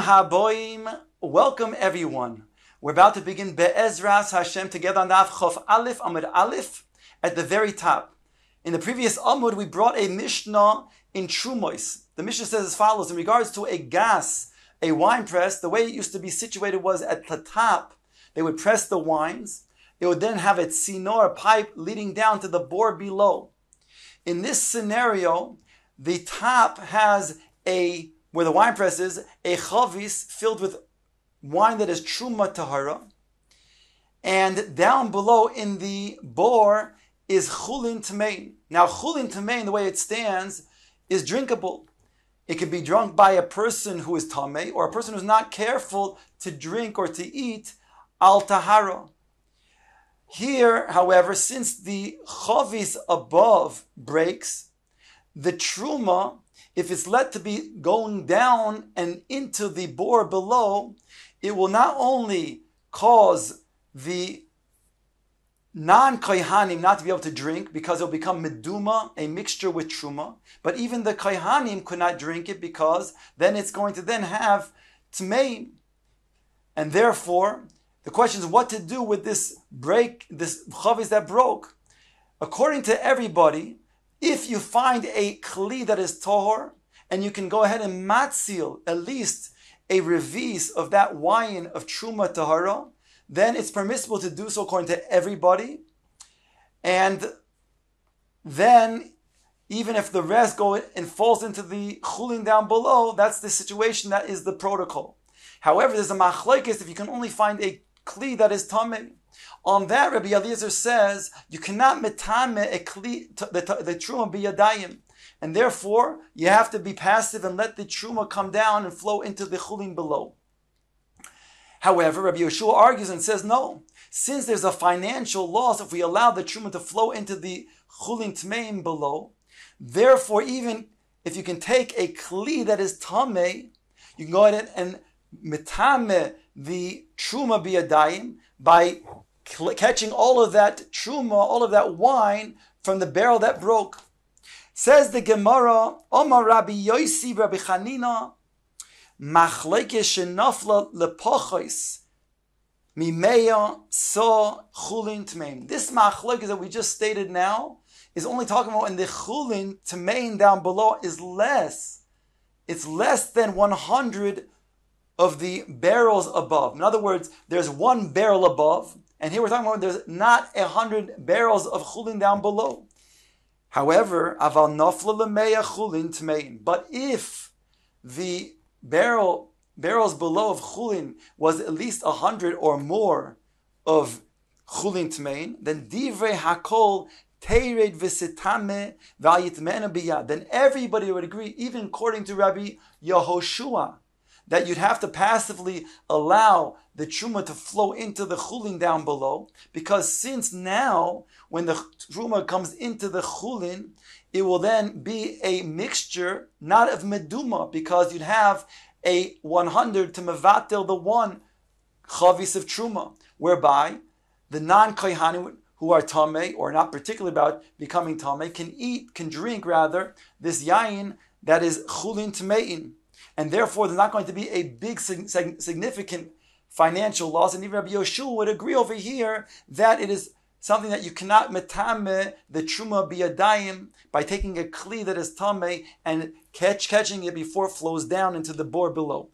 Haboim, welcome everyone. We're about to begin Be'ezras Hashem together on Daf Chof Aleph, Amud Aleph, at the very top. In the previous Amud, we brought a Mishnah in Trumois. The Mishnah says as follows, in regards to a gas, a wine press, the way it used to be situated was at the top. They would press the wines. It would then have a tzinor, a pipe, leading down to the bore below. In this scenario, the top has where the wine press is, a chavis filled with wine that is truma tahara. And down below in the bore is chulin tamein. Now chulin tamein, the way it stands, is drinkable. It can be drunk by a person who is tamei, or a person who's not careful to drink or to eat al tahara. Here, however, since the chavis above breaks, the truma, if it's let to be going down and into the bore below, it will not only cause the non-kohanim not to be able to drink because it will become meduma, a mixture with truma, but even the kohanim could not drink it because then it's going to then have tmeim. And therefore, the question is what to do with this chavis that broke. According to everybody, if you find a kli that is tohor, and you can go ahead and matzil at least a revis of that wine of truma tahara, then it's permissible to do so according to everybody. And then, even if the rest go and falls into the chulin down below, that's the situation, that is the protocol. However, there's a machlokes if you can only find a kli that is tameh. On that, Rabbi Eliezer says you cannot metame a kli, the truma biyadayim, and therefore you have to be passive and let the truma come down and flow into the chulin below. However, Rabbi Yeshua argues and says no, since there's a financial loss if we allow the truma to flow into the chulin tmeim below, therefore even if you can take a kli that is tameh, you can go ahead and metame the truma biyadayim by catching all of that truma, all of that wine from the barrel that broke. Says the Gemara, Omar Rabbi Yosi Rabbi Chanina, Machlekes shenafla lepochos mimeya so chulin tmein. This machlekes that we just stated now is only talking about when the chulin tmein down below is less. It's less than 100 of the barrels above. In other words, there's one barrel above, and here we're talking about there's not 100 barrels of chulin down below. However, aval nafla lemeya chulin tmein. But if the barrels below of chulin was at least 100 or more of chulin tmein, then divrei hakol teired v'sitame v'ayitmena biyad. Then everybody would agree, even according to Rabbi Yehoshua, that you'd have to passively allow the truma to flow into the chulin down below, because since now, when the truma comes into the chulin, it will then be a mixture, not of meduma, because you'd have a 100 to mevatel the one chavis of truma, whereby the non-kohanim who are tamei, or not particularly about becoming tamei, can drink this yayin that is chulin tmein. And therefore, there's not going to be a big, significant financial loss. And even Rabbi Yoshua would agree over here that it is something that you cannot metame the truma biyadayim by taking a kli that is tameh and catching it before it flows down into the bore below.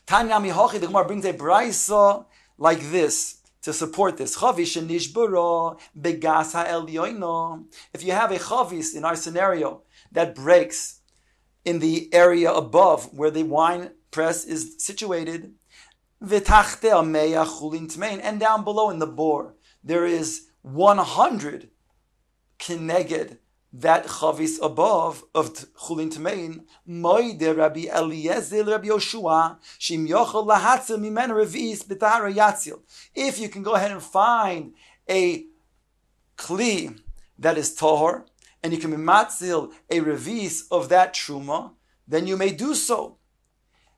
Tanya Mihochi, the Gemara brings a brayso like this to support this. Chavis shenishbara begas ha'elyono. If you have a chavis in our scenario that breaks in the area above where the wine press is situated, and down below in the bore there is 100 kineged that chavis above of chulin tmein. Moide Rabbi Eliezer Rabbi Yoshua shim yochel lahatzil mimen revis b'tahara yatzil. If you can go ahead and find a kli that is tohor, and you can be matzil a revis of that truma, then you may do so.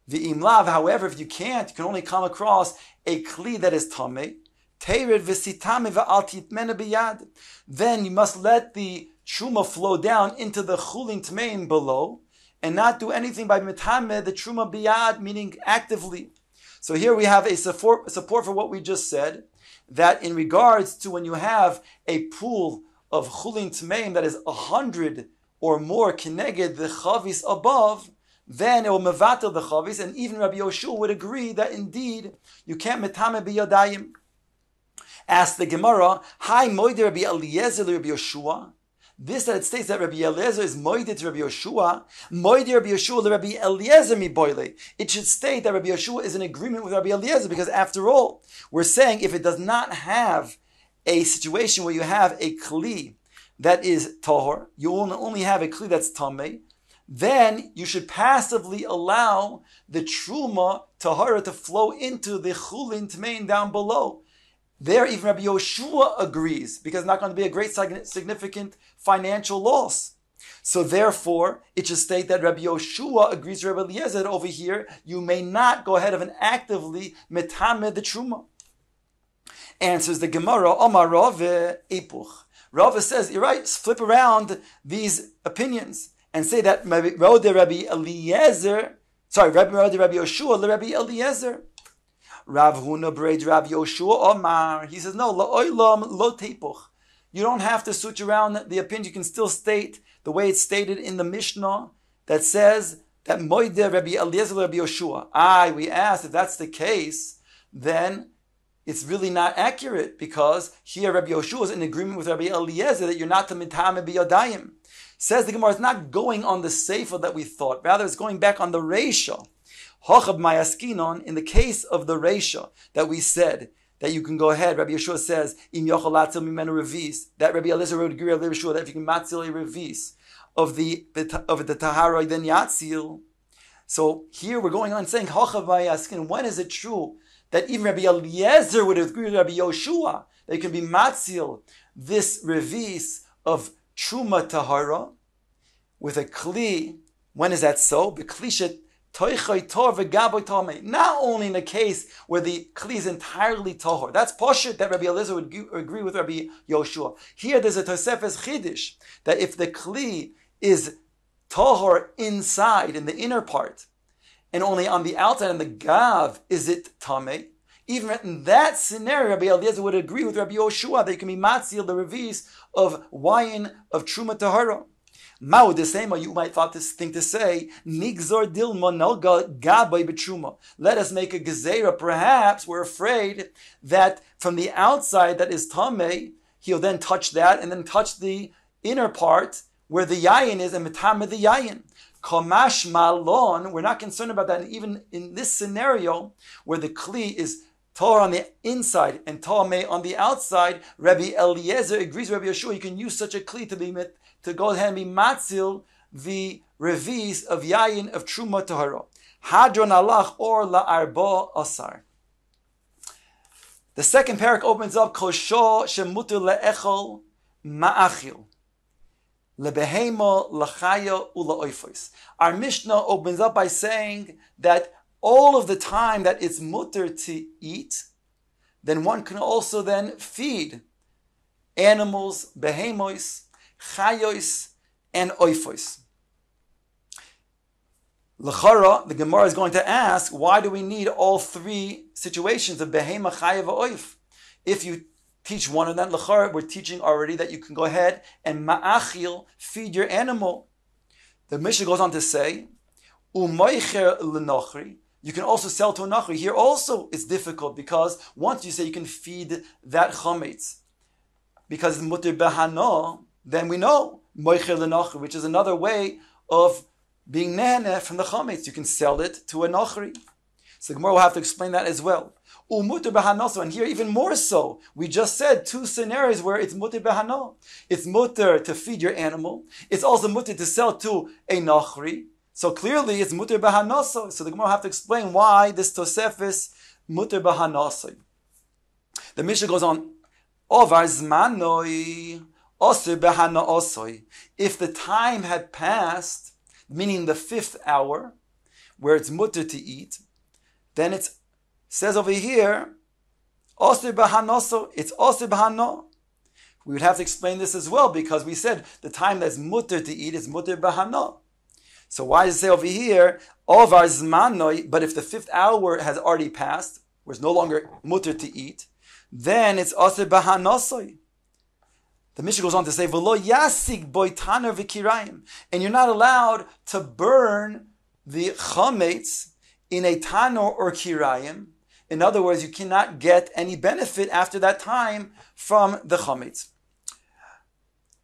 The imlav, however, if you can't, you can only come across a kli that is tameh, teired v'sitame v'al titmena biyad. Then you must let the truma flow down into the chulin tmein below, and not do anything by mitame, the truma biyad, meaning actively. So here we have a support for what we just said, that in regards to when you have a pool of chulin tmeim that is 100 or more kineged the chavis above, then it will mevatel the chavis, and even Rabbi Yoshua would agree that indeed you can't mitame biyadayim. Ask the Gemara, Hi moide Rabbi Eliezer Rabbi Yoshua. This that it states that Rabbi Eliezer is moide to Rabbi Yoshua, moide Rabbi Yoshua Rabbi Eliezer mi boile. It should state that Rabbi Yoshua is in agreement with Rabbi Eliezer, because after all, we're saying if it does not have a situation where you have a kli that is tahor, you only have a kli that's tamei, then you should passively allow the truma tahara to flow into the chulin tmein down below. There, even Rabbi Yoshua agrees, because it's not going to be a great significant financial loss. So therefore, it should state that Rabbi Yoshua agrees to Rabbi Eliezer that over here, you may not go ahead and actively metame the truma. Answers the Gemara, Omar Rave Epuch. Rave says, you're right, flip around these opinions and say that Rabbi Yoshua, Rabbi Eliezer. Rav Huna Breid Rav Yoshua Omar. He says, no, la'olam lo tepuch. You don't have to switch around the opinion. You can still state the way it's stated in the Mishnah that says that moide Rabbi Eliezer Rabbi Yoshua. We asked if that's the case, then it's really not accurate, because here Rabbi Yoshua is in agreement with Rabbi Eliezer that you're not to mitame biyadayim. Says the Gemara, it's not going on the seifa that we thought. Rather, it's going back on the reisha. Hochab mayaskinon, in the case of the reisha that we said that you can go ahead. Rabbi Yeshua says, Im yochel latzil mimenu revis. That Rabbi Eliezer would agree with Rabbi Yeshua that if you can matzil a revis of the tahara, then yatzil. So here we're going on saying Hochab mayaskinon. When is it true that even Rabbi Eliezer would agree with Rabbi Yoshua that you can be matzil this revis of truma tahara with a kli? When is that so? B'klishet not only in a case where the kli is entirely tahor. That's poshut that Rabbi Eliezer would agree with Rabbi Yoshua. Here there's a tosefes chidish that if the kli is tahor inside, in the inner part, and only on the outside, and the gav, is it tameh, even in that scenario, Rabbi Eliezer would agree with Rabbi Yoshua that you can be matzil the revis of wine of truma tahara. Ma'u the same, you might think to say, Nigzor dilma nalga gabay b'truma. Let us make a gezerah. Perhaps we're afraid that from the outside that is tameh, he'll then touch that and then touch the inner part where the yayin is and metame the yayin. Kamash malon, we're not concerned about that. And even in this scenario where the kli is Torah on the inside and tameh on the outside, Rabbi Eliezer agrees with Rabbi Yeshua. You can use such a kli to go ahead and be matzil the revis of yayin of truma tahara. Hadron alach or la'arba asar. The second parak opens up kosho shemuter le'echol ma'achil lebehema lachaya ula'oifos. Our Mishnah opens up by saying that all of the time that it's mutter to eat, then one can also then feed animals, behemos, chayos, and oifos. L'chara, the Gemara is going to ask, why do we need all three situations of behema, chayav, oif? If you teach one of them, l'chara, we're teaching already that you can go ahead and ma'achil, feed your animal. The Mishnah goes on to say, u'moicher l'nochri, you can also sell to a nachri. Here also it's difficult, because once you say you can feed that chametz, because it's mutter behana, then we know moicher l'nachri, which is another way of being nene from the chametz. You can sell it to a nachri. So the Gemara will have to explain that as well. Mutter behanoso, and here even more so. We just said two scenarios where it's mutter behano. It's mutter to feed your animal. It's also mutter to sell to a nachri. So clearly it's mutter behanoso. So the Gemara will have to explain why this tosefis mutter behanoso. The Mishnah goes on, Ovar zmanoi osir behana osoi. If the time had passed, meaning the 5th hour, where it's mutter to eat, then it says over here, osir behanoso, it's osir behano. We would have to explain this as well, because we said the time that's mutter to eat is mutter behano. So why does it say over here, Ovar Zmanoi, but if the 5th hour has already passed, where it's no longer mutter to eat, then it's Aser Bahanosoi. The Mishnah goes on to say, V'lo yasig boy taner v'kirayim. And you're not allowed to burn the chametz in a tanor or kirayim. In other words, you cannot get any benefit after that time from the chametz.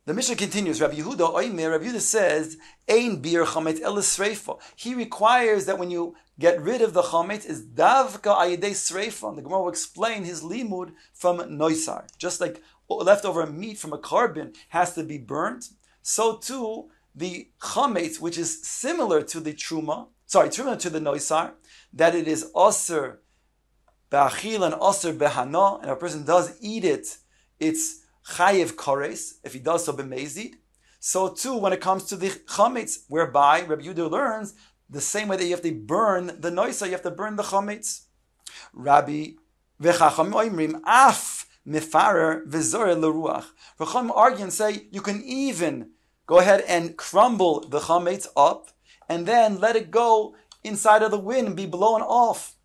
The Mishnah continues, Rabbi Yehuda says, Ein bir chametz el sreifa. He requires that when you get rid of the chametz, is davka ayidei sreifa. The Gemara will explain his limud from noisar. Just like leftover meat from a carbon has to be burnt, so too the chametz, which is similar to the truma to the noisar, that it is aser ba'achil and aser behana, and a person does eat it, it's chayev kares, if he does so b'mezid. So too when it comes to the chametz, whereby Rabbi Yehuda learns the same way that you have to burn the noisar, you have to burn the chametz. Rabbi v'chacham oimrim af mifarer v'zoreh l'ruach. Chacham argue and say you can even go ahead and crumble the chametz up and then let it go inside of the wind and be blown off.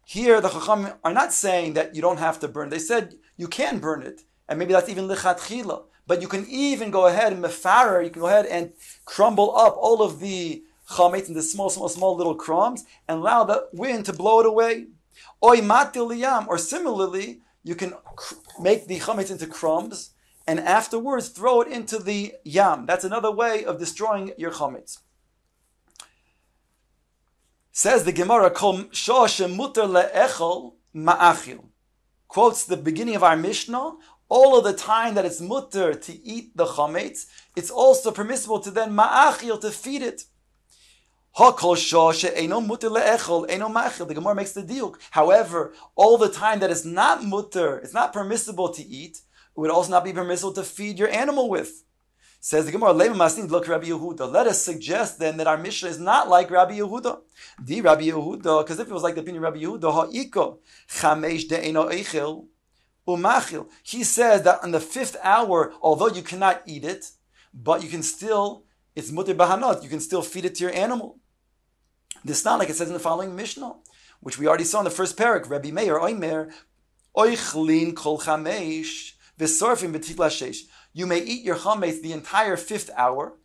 Here the Chacham are not saying that you don't have to burn. They said you can burn it, and maybe that's even lichatchila. But you can even go ahead and mefarer, you can go ahead and crumble up all of the chametz into small little crumbs and allow the wind to blow it away. Oy matil liyam, or similarly, you can make the chametz into crumbs and afterwards throw it into the yam. That's another way of destroying your chametz. Says the Gemara, Kol shah shemuter le'echol ma'achil. Quotes the beginning of our Mishnah, all of the time that it's mutter to eat the chametz, it's also permissible to then ma'achil, to feed it. Ha-kol shah she'eino muter le'echol, eino ma'achil. The Gemara makes the diuk. However, all the time that it's not mutter, it's not permissible to eat, it would also not be permissible to feed your animal with. Says the Gemara, look Rabbi Yehuda. Let us suggest then that our Mishnah is not like Rabbi Yehuda. Di Rabbi Yehuda, because if it was like the opinion of Rabbi Yehuda, ha'iko chamesh de'eno eichel umachil. He says that on the 5th hour, although you cannot eat it, but you can still, it's muter bahanot, you can still feed it to your animal. This is not like it says in the following Mishnah, which we already saw in the first parak. Rabbi Meir oimer oichlin kol chamesh v'sorfim b'titla sheish. You may eat your chametz the entire 5th hour,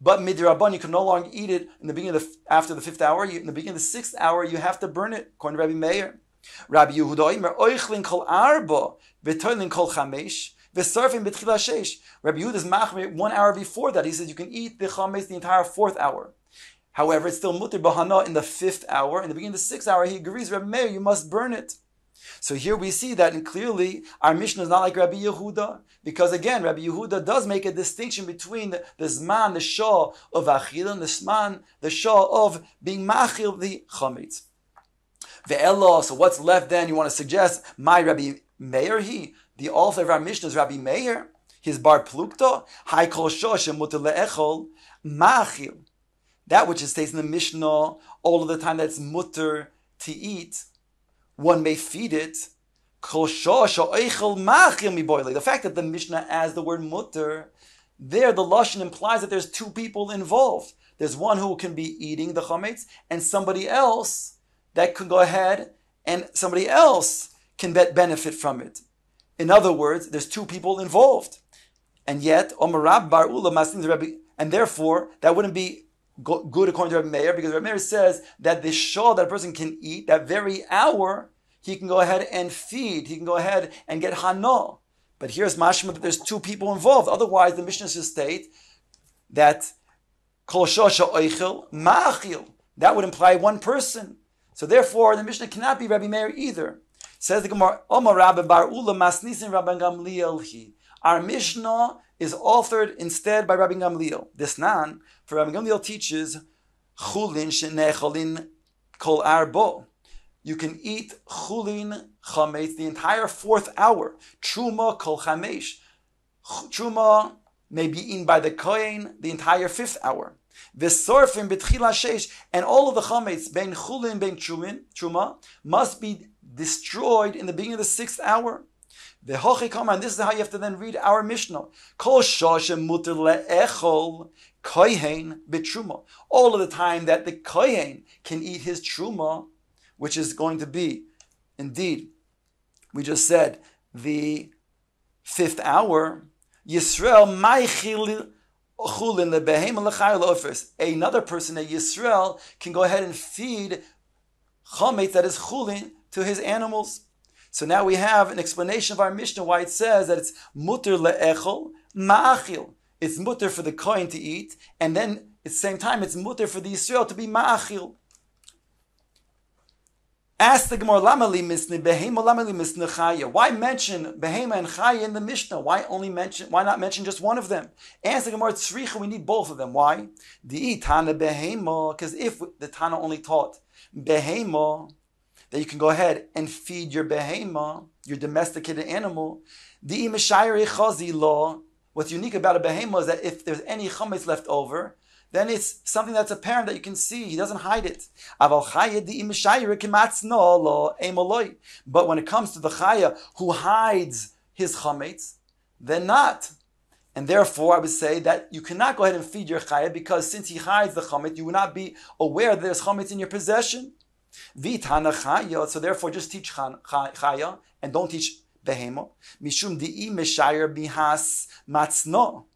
but midrabban you can no longer eat it in the beginning of after the 5th hour. In the beginning of the 6th hour, you have to burn it, according to Rabbi Meir. Rabbi Yehuda oimer oichlin kol arba v'toilin kol chamesh v'sorfim b'tchila sheish. Rabbi Yehuda is machmir 1 hour before that. He says you can eat the chametz the entire 4th hour. However, it's still mutter bahana in the 5th hour. In the beginning of the 6th hour, he agrees, Rabbi Meir, you must burn it. So here we see that, and clearly our Mishnah is not like Rabbi Yehuda, because again, Rabbi Yehuda does make a distinction between the zman, the shah of achil, and the zman, the shah of being machil the chametz. Ve'elo, so what's left then? You want to suggest my Rabbi Meir? The author of our Mishnah is Rabbi Meir. His bar plukta, hai kol shah shemuter le'echol machil. That which is stated in the Mishnah, all of the time that it's mutter to eat, one may feed it. The fact that the Mishnah adds the word mutter, there the lashon implies that there's 2 people involved. There's one who can be eating the chametz, and somebody else that can go ahead, and somebody else can benefit from it. In other words, there's 2 people involved. And yet, and therefore, that wouldn't be good according to Rabbi Meir, because Rabbi Meir says that the shah that a person can eat, that very hour, he can go ahead and feed, he can go ahead and get hana. But here's mashma that there's 2 people involved. Otherwise, the Mishnah should state that kol shosha oichel ma'achil. That would imply 1 person. So therefore, the Mishnah cannot be Rabbi Meir either. Says the Gemara, Omar Rabbi Bar Ula Masnisin Rabbi Gamliel hi. Our Mishnah is authored instead by Rabbi Gamliel. This nan, for Rabbi Gamliel teaches chulin shenecholin kol arbo. You can eat chulin chametz the entire 4th hour. Truma kol chamesh. Truma may be eaten by the kohen the entire 5th hour. V'sorfim b'tchila sheish, and all of the chametz, bein chulin, bein truma, must be destroyed in the beginning of the 6th hour. The hochikama, and this is how you have to then read our Mishnah. Kol shoshem muter le'echol kohen b'truma. All of the time that the kohen can eat his truma, which is going to be, indeed, we just said, the 5th hour, Yisrael ma'achil chulin lebehema l'chayil ofers. Another person, a Yisrael, can go ahead and feed chametz, that is chulin, to his animals. So now we have an explanation of our Mishnah why it says that it's muter le'echol ma'achil. It's muter for the kohen to eat, and then at the same time it's muter for the Yisrael to be ma'achil. Ask the Gemara, lama li misne behema, lama li misne chaya. Why mention behema and chaya in the Mishnah? Why not mention just one of them? Ask the Gemara, tzricha, we need both of them. Why? Di tana behema, because if the Tana only taught behema, that you can go ahead and feed your behema, your domesticated animal. Di mishayri chazi law. What's unique about a behema is that if there's any chametz left over, then it's something that's apparent that you can see. He doesn't hide it. But when it comes to the chaya who hides his chametz, then not. And therefore, I would say that you cannot go ahead and feed your chaya, because since he hides the chametz, you will not be aware that there's chametz in your possession. Vitana chaya, so therefore just teach chaya and don't teach behema. Mishum di'i meshayer bihas matzno.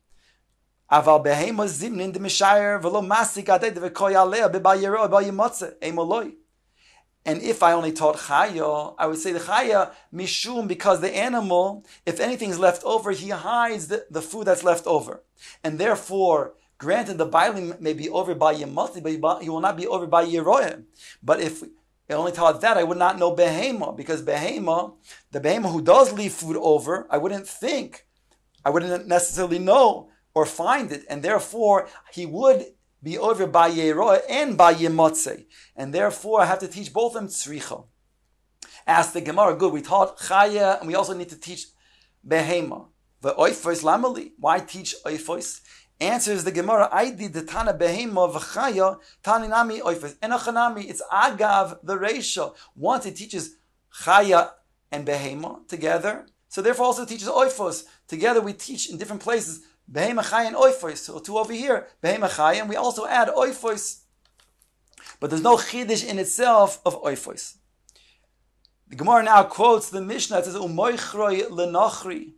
Aval behema zimnin de meshayer v'lo masik adei de v'koy alea b'bayero b'bayimotze emoloi. And if I only taught chaya, I would say the chaya mishum, because the animal, if anything's left over, he hides the food that's left over, and therefore, granted, the bailing may be over by yemotzi, but he will not be over by yeroyim. But if I only taught that, I would not know behema, because behema, the behema who does leave food over, I wouldn't necessarily know or find it, and therefore he would be over by yeroyim and by yemotzi, and therefore I have to teach both of them tzricha. Ask the Gemara, good, we taught chaya, and we also need to teach behema. The oifos lamali, why teach oifos? Answers the Gemara, I did the Tana behema v'chaya taninami oifos enochanami. It's agav the reisha. Once it teaches chaya and behema together, so therefore also teaches oifos together. We teach in different places behema chaya and oifos. So two over here, behema chaya, and we also add oifos. But there's no chiddush in itself of oifos. The Gemara now quotes the Mishnah. It says umoichroi lenachri.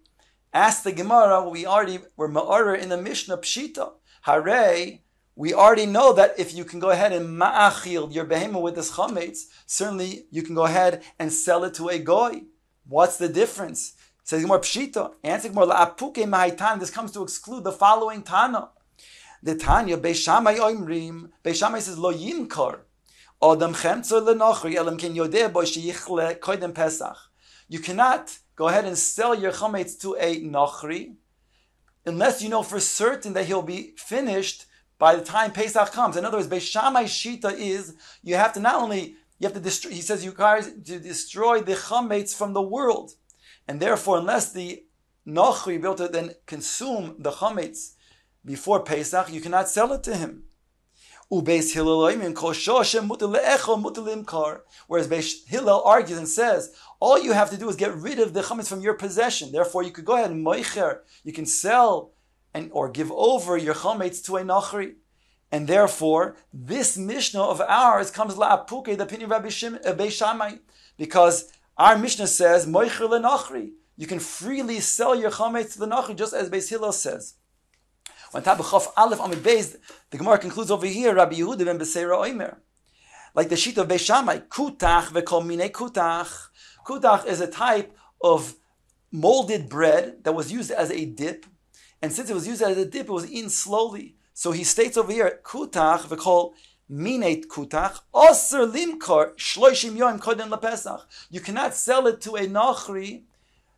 Ask the Gemara, we're ma'arer in the Mishnah Pshita. Hare, we already know that if you can go ahead and ma'achil your behemah with this chametz, certainly you can go ahead and sell it to a goy. What's the difference? Says Gemara Pshita. Answer Gemara, la'apuke ma'aitan. This comes to exclude the following Tana. The Tanya, Beishamai oimrim. Beishamai says, lo yinkar. Adam chemtzor lenachri, elam ken yodeh bo sheyichle koydem Pesach. You cannot go ahead and sell your chametz to a nachri unless you know for certain that he'll be finished by the time Pesach comes. In other words, Beis Shammai shita is you have to destroy. He says you guys to destroy the chametz from the world, and therefore, unless the nachri be able to then consume the chametz before Pesach, you cannot sell it to him. Whereas Beis Hillel argues and says, all you have to do is get rid of the chametz from your possession. Therefore, you could go ahead and moicher, you can sell or give over your chametz to a nachri. And therefore, this Mishnah of ours comes la'apuke, the opinion of Beis Shammai, because our Mishnah says moicher lenachri. You can freely sell your chametz to the nachri, just as Beis Hillel says. On top of Chaf Aleph Amid Beis, the Gemara concludes over here, Rabbi Yehuda ben Beseira Omer. Like the sheet of Beis Shammai, kutach v'kol minei kutach. Kutach is a type of molded bread that was used as a dip. And since it was used as a dip, it was eaten slowly. So he states over here, kutach v'kol minei kutach, aser limkar shloishim yom kodem lePesach. You cannot sell it to a nachri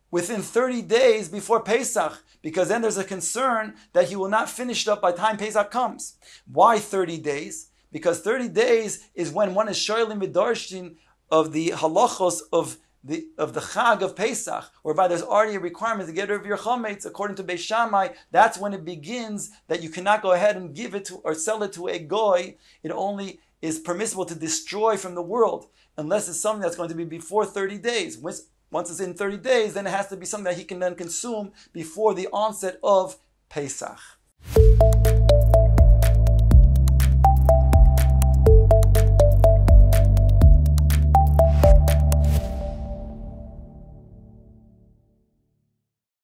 within 30 days before Pesach, because then there's a concern that he will not finish it up by the time Pesach comes. Why 30 days? Because 30 days is when one is shoylim v'darshin of the halachos of the Chag of Pesach, whereby there's already a requirement to get rid of your chametz. According to Beis Shammai, that's when it begins that you cannot go ahead and give it to or sell it to a goy. It only is permissible to destroy from the world, unless it's something that's going to be before 30 days. Once it's in 30 days, then it has to be something that he can then consume before the onset of Pesach.